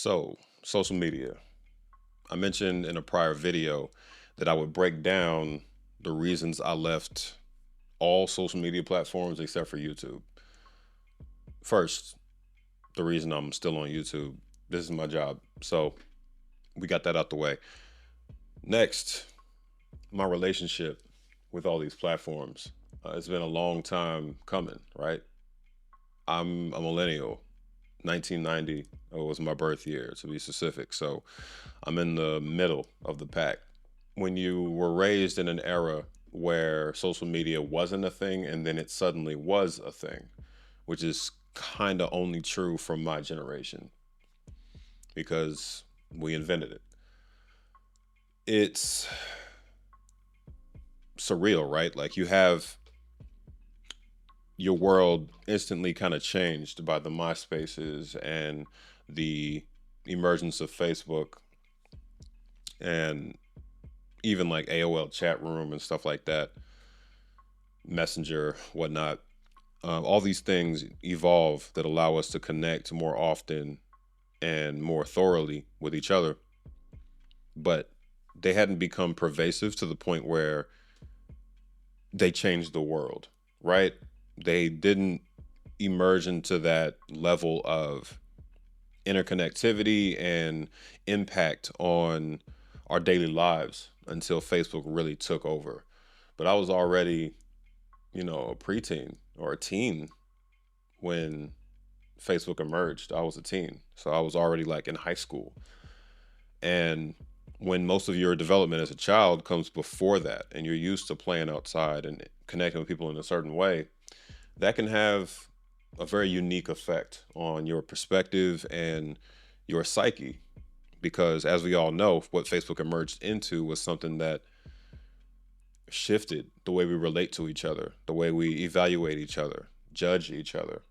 So, social media. I mentioned in a prior video that I would break down the reasons I left all social media platforms except for YouTube. First, the reason I'm still on YouTube. This is my job. So, we got that out the way. Next, my relationship with all these platforms. It's been a long time coming, right? I'm a millennial. 1990 was my birth year, to be specific. So, I'm in the middle of the pack. When you were raised in an era where social media wasn't a thing and then it suddenly was a thing, which is kind of only true from my generation because we invented it. It's surreal, right? Like you have your world instantly kind of changed by the MySpaces and the emergence of Facebook and even like AOL chat room and stuff like that, Messenger, whatnot. All these things evolve that allow us to connect more often and more thoroughly with each other, but they hadn't become pervasive to the point where they changed the world, right? They didn't emerge into that level of interconnectivity and impact on our daily lives until Facebook really took over. But I was already, a preteen or a teen when Facebook emerged. I was a teen. So I was already like in high school. And when most of your development as a child comes before that and you're used to playing outside and connecting with people in a certain way, that can have a very unique effect on your perspective and your psyche. Because as we all know, what Facebook emerged into was something that shifted the way we relate to each other, the way we evaluate each other, judge each other,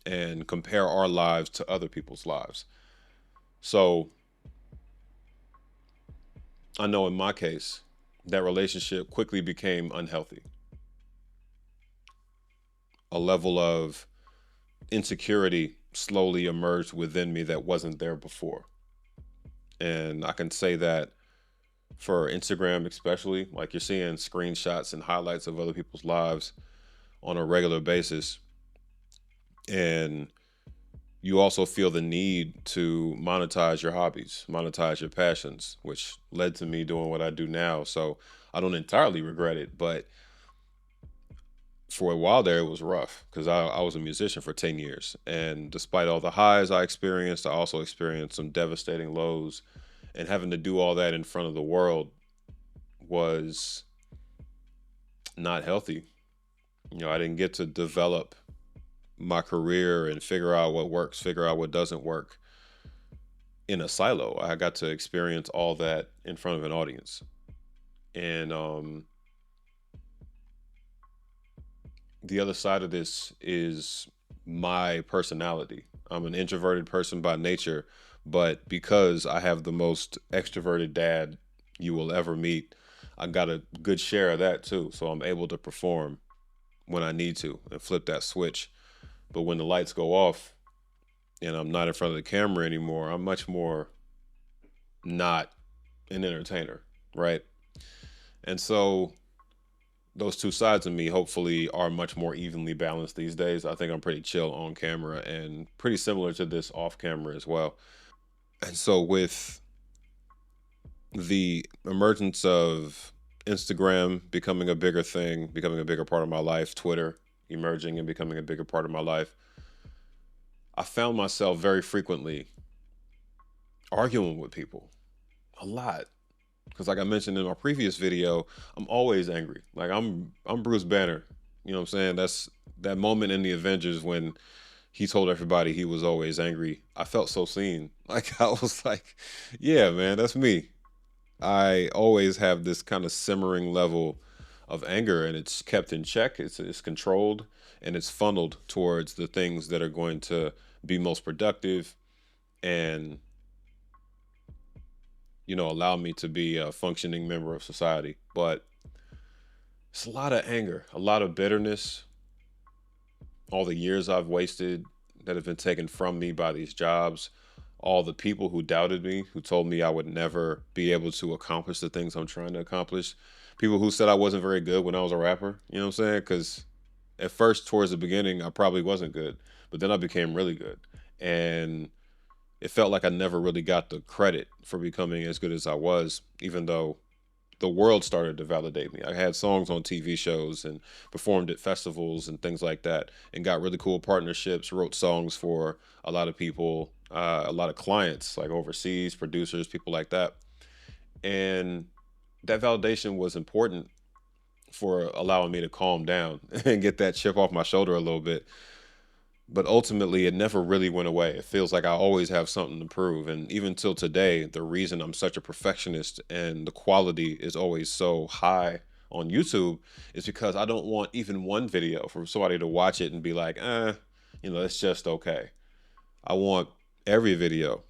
and compare our lives to other people's lives. So I know in my case, that relationship quickly became unhealthy. A level of insecurity slowly emerged within me that wasn't there before. And I can say that for Instagram, especially, like you're seeing screenshots and highlights of other people's lives on a regular basis. And you also feel the need to monetize your hobbies, monetize your passions, which led to me doing what I do now. So I don't entirely regret it, but for a while there, it was rough because I was a musician for 10 years. And despite all the highs I experienced, I also experienced some devastating lows. And having to do all that in front of the world was not healthy. I didn't get to develop my career and figure out what works, figure out what doesn't work in a silo. I got to experience all that in front of an audience. And the other side of this is my personality. I'm an introverted person by nature, but because I have the most extroverted dad you will ever meet, I got a good share of that too. So I'm able to perform when I need to and flip that switch. But when the lights go off and I'm not in front of the camera anymore, I'm much more not an entertainer, right? And so those two sides of me hopefully are much more evenly balanced these days. I think I'm pretty chill on camera and pretty similar to this off camera as well. And so with the emergence of Instagram becoming a bigger thing, becoming a bigger part of my life, Twitter emerging and becoming a bigger part of my life, I found myself very frequently arguing with people a lot. Because like I mentioned in my previous video, I'm always angry. Like I'm Bruce Banner. You know what I'm saying? That's that moment in the Avengers when he told everybody he was always angry. I felt so seen. Like I was like, yeah, man, that's me. I always have this kind of simmering level of anger and it's kept in check. It's controlled and it's funneled towards the things that are going to be most productive and allow me to be a functioning member of society. But it's a lot of anger, a lot of bitterness, all the years I've wasted that have been taken from me by these jobs, all the people who doubted me, who told me I would never be able to accomplish the things I'm trying to accomplish, people who said I wasn't very good when I was a rapper. You know what I'm saying? Because at first, towards the beginning, I probably wasn't good, but then I became really good. And it felt like I never really got the credit for becoming as good as I was, even though the world started to validate me. I had songs on TV shows and performed at festivals and things like that, and got really cool partnerships. Wrote songs for a lot of people, a lot of clients like overseas producers, people like that. And that validation was important for allowing me to calm down and get that chip off my shoulder a little bit. But ultimately, it never really went away. It feels like I always have something to prove. And even till today, the reason I'm such a perfectionist and the quality is always so high on YouTube is because I don't want even one video for somebody to watch it and be like, it's just okay. I want every video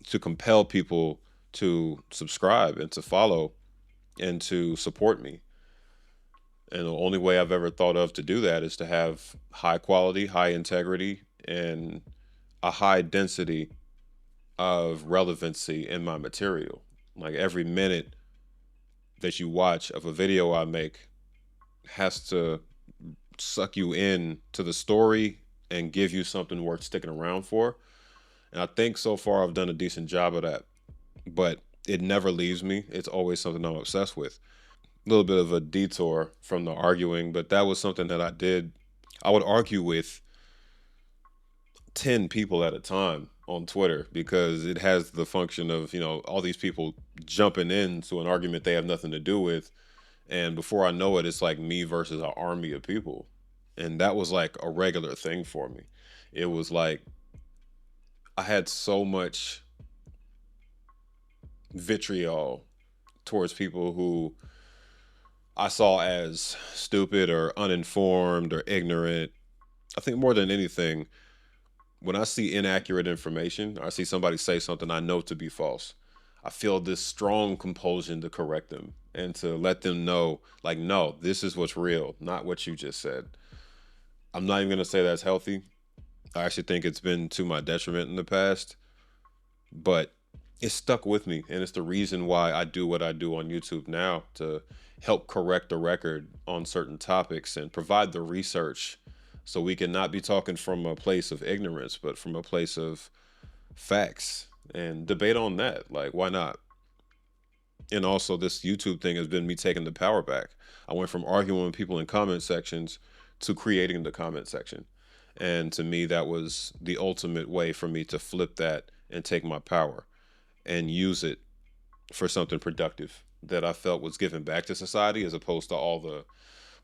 to compel people to subscribe and to follow and to support me. And the only way I've ever thought of to do that is to have high quality, high integrity, and a high density of relevancy in my material. Like every minute that you watch of a video I make has to suck you in to the story and give you something worth sticking around for. And I think so far I've done a decent job of that. But it never leaves me. It's always something I'm obsessed with. A little bit of a detour from the arguing, but that was something that I did. I would argue with 10 people at a time on Twitter because it has the function of, all these people jumping into an argument they have nothing to do with. And before I know it, it's like me versus an army of people. And that was like a regular thing for me. It was like I had so much vitriol towards people who I saw as stupid or uninformed or ignorant. I think more than anything, when I see inaccurate information, or I see somebody say something I know to be false, I feel this strong compulsion to correct them and to let them know, like, no, this is what's real, not what you just said. I'm not even going to say that's healthy. I actually think it's been to my detriment in the past, but it stuck with me. And it's the reason why I do what I do on YouTube now to help correct the record on certain topics and provide the research so we can not be talking from a place of ignorance, but from a place of facts and debate on that. Like, why not? And also, this YouTube thing has been me taking the power back. I went from arguing with people in comment sections to creating the comment section. And to me, that was the ultimate way for me to flip that and take my power and use it for something productive that I felt was given back to society as opposed to all the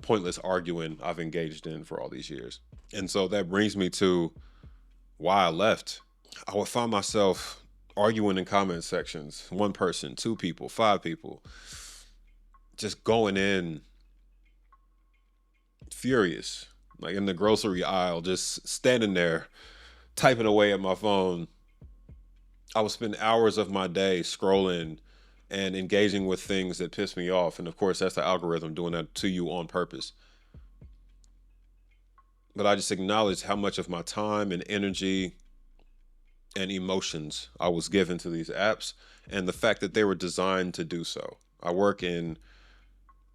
pointless arguing I've engaged in for all these years. And so that brings me to why I left. I would find myself arguing in comment sections, one person, two people, five people, just going in furious, like in the grocery aisle, just standing there typing away at my phone. I would spend hours of my day scrolling and engaging with things that piss me off. And of course, that's the algorithm doing that to you on purpose. But I just acknowledged how much of my time and energy and emotions I was given to these apps and the fact that they were designed to do so. I work in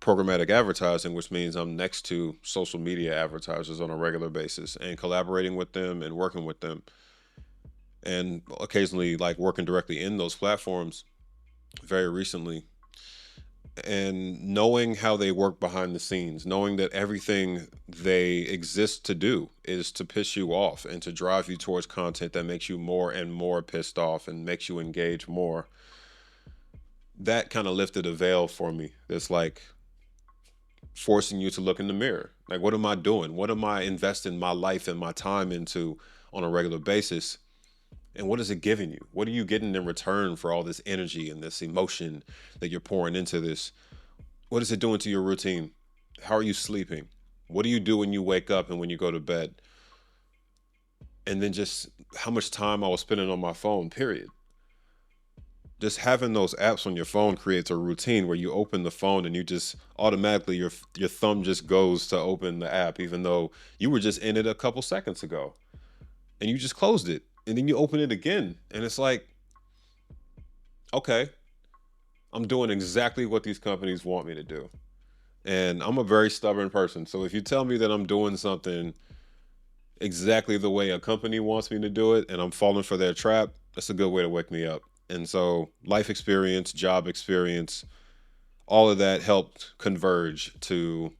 programmatic advertising, which means I'm next to social media advertisers on a regular basis and collaborating with them and working with them and occasionally like working directly in those platforms very recently, and knowing how they work behind the scenes, knowing that everything they exist to do is to piss you off and to drive you towards content that makes you more and more pissed off and makes you engage more. That kind of lifted a veil for me. It's like forcing you to look in the mirror. Like, what am I doing? What am I investing my life and my time into on a regular basis? And what is it giving you? What are you getting in return for all this energy and this emotion that you're pouring into this? What is it doing to your routine? How are you sleeping? What do you do when you wake up and when you go to bed? And then just how much time I was spending on my phone, period. Just having those apps on your phone creates a routine where you open the phone and you just automatically your thumb just goes to open the app, even though you were just in it a couple seconds ago and you just closed it. And then you open it again and it's like, okay, I'm doing exactly what these companies want me to do. And I'm a very stubborn person. So if you tell me that I'm doing something exactly the way a company wants me to do it and I'm falling for their trap, that's a good way to wake me up. And so life experience, job experience, all of that helped converge to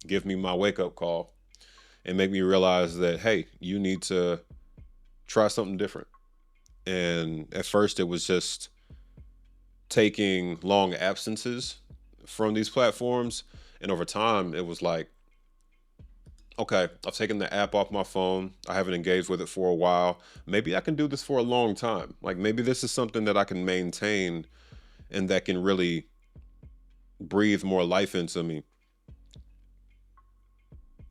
give me my wake up call and make me realize that, hey, you need to try something different. And at first, it was just taking long absences from these platforms. And over time, it was like, okay, I've taken the app off my phone. I haven't engaged with it for a while. Maybe I can do this for a long time. Like maybe this is something that I can maintain and that can really breathe more life into me.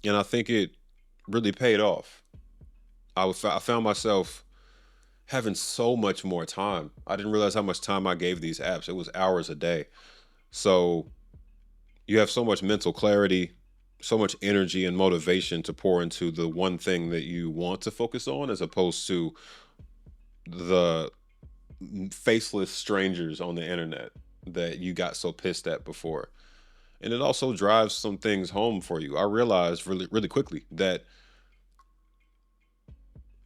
And I think it really paid off. I found myself having so much more time. I didn't realize how much time I gave these apps. It was hours a day. So you have so much mental clarity, so much energy and motivation to pour into the one thing that you want to focus on as opposed to the faceless strangers on the internet that you got so pissed at before. And it also drives some things home for you. I realized really quickly that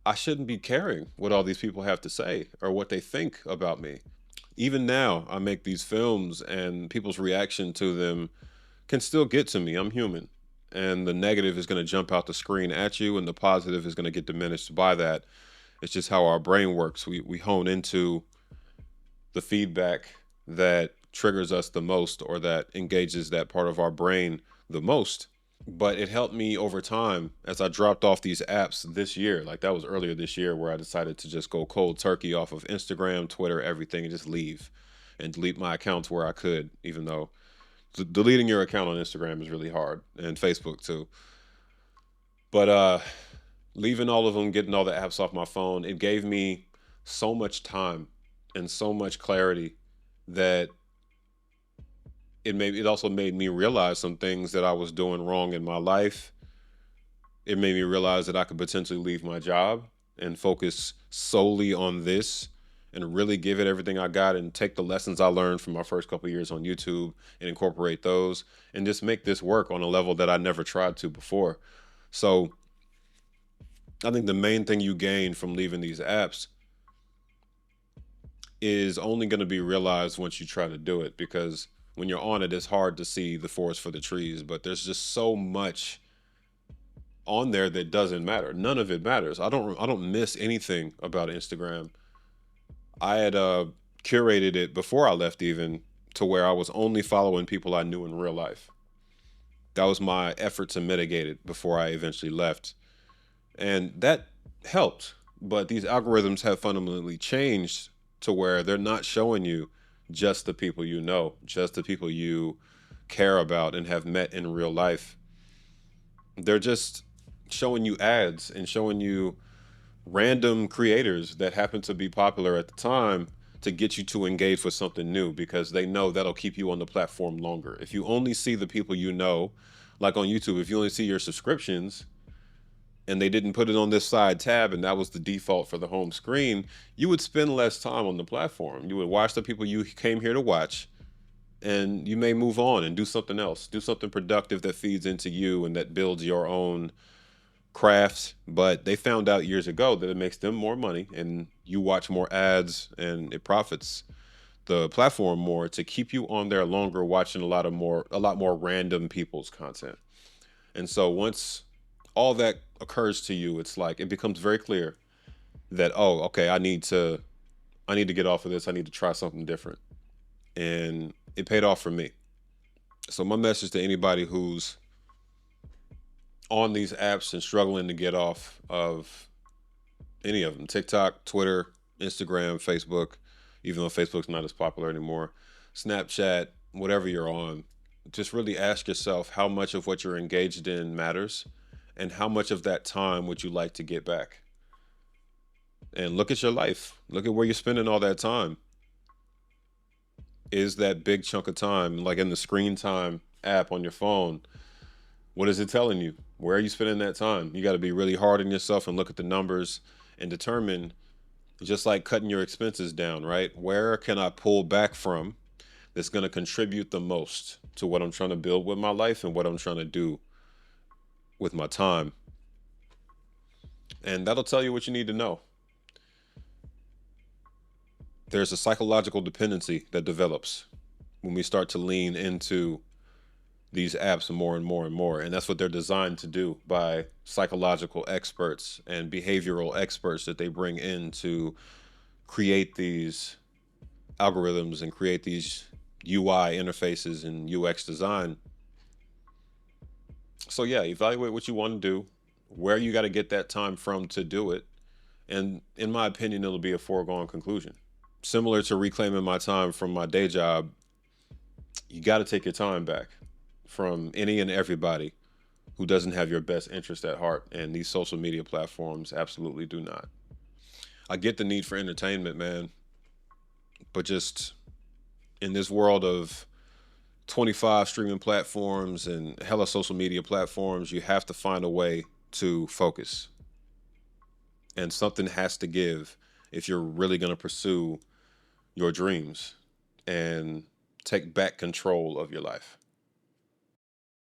I shouldn't be caring what all these people have to say or what they think about me. Even now, I make these films and people's reaction to them can still get to me. I'm human. And the negative is going to jump out the screen at you, and the positive is going to get diminished by that. It's just how our brain works. We hone into the feedback that triggers us the most or that engages that part of our brain the most. But it helped me over time as I dropped off these apps this year. Like that was earlier this year where I decided to just go cold turkey off of Instagram, Twitter, everything, and just leave and delete my accounts where I could, even though deleting your account on Instagram is really hard and Facebook too. But leaving all of them, getting all the apps off my phone, it gave me so much time and so much clarity that it also made me realize some things that I was doing wrong in my life. It made me realize that I could potentially leave my job and focus solely on this and really give it everything I got and take the lessons I learned from my first couple of years on YouTube and incorporate those and just make this work on a level that I never tried to before. So I think the main thing you gain from leaving these apps is only going to be realized once you try to do it because when you're on it, it's hard to see the forest for the trees, but there's just so much on there that doesn't matter. None of it matters. I don't miss anything about Instagram. I had curated it before I left even to where I was only following people I knew in real life. That was my effort to mitigate it before I eventually left. And that helped. But these algorithms have fundamentally changed to where they're not showing you just the people you know, just the people you care about and have met in real life. They're just showing you ads and showing you random creators that happen to be popular at the time to get you to engage with something new because they know that'll keep you on the platform longer. If you only see the people you know, like on YouTube, if you only see your subscriptions and they didn't put it on this side tab and that was the default for the home screen, you would spend less time on the platform. You would watch the people you came here to watch and you may move on and do something else, do something productive that feeds into you and that builds your own crafts. But they found out years ago that it makes them more money and you watch more ads and it profits the platform more to keep you on there longer watching a lot more random people's content. And so once all that occurs to you, it's like it becomes very clear that, oh, okay, I need to get off of this. I need to try something different. And it paid off for me. So my message to anybody who's on these apps and struggling to get off of any of them, TikTok, Twitter, Instagram, Facebook, even though Facebook's not as popular anymore, Snapchat, whatever you're on, just really ask yourself how much of what you're engaged in matters and how much of that time would you like to get back? And look at your life. Look at where you're spending all that time. Is that big chunk of time, like in the screen time app on your phone, what is it telling you? Where are you spending that time? You got to be really hard on yourself and look at the numbers and determine Just like cutting your expenses down, right? Where can I pull back from that's going to contribute the most to what I'm trying to build with my life and what I'm trying to do with my time? And that'll tell you what you need to know. There's a psychological dependency that develops when we start to lean into these apps more and more and more. And that's what they're designed to do by psychological experts and behavioral experts that they bring in to create these algorithms and create these UI interfaces and UX design. So, yeah, evaluate what you want to do, where you got to get that time from to do it. And in my opinion, it'll be a foregone conclusion. Similar to reclaiming my time from my day job, you got to take your time back from any and everybody who doesn't have your best interest at heart. And these social media platforms absolutely do not. I get the need for entertainment, man, but just in this world of 25 streaming platforms and hella social media platforms, you have to find a way to focus. And something has to give if you're really going to pursue your dreams and take back control of your life.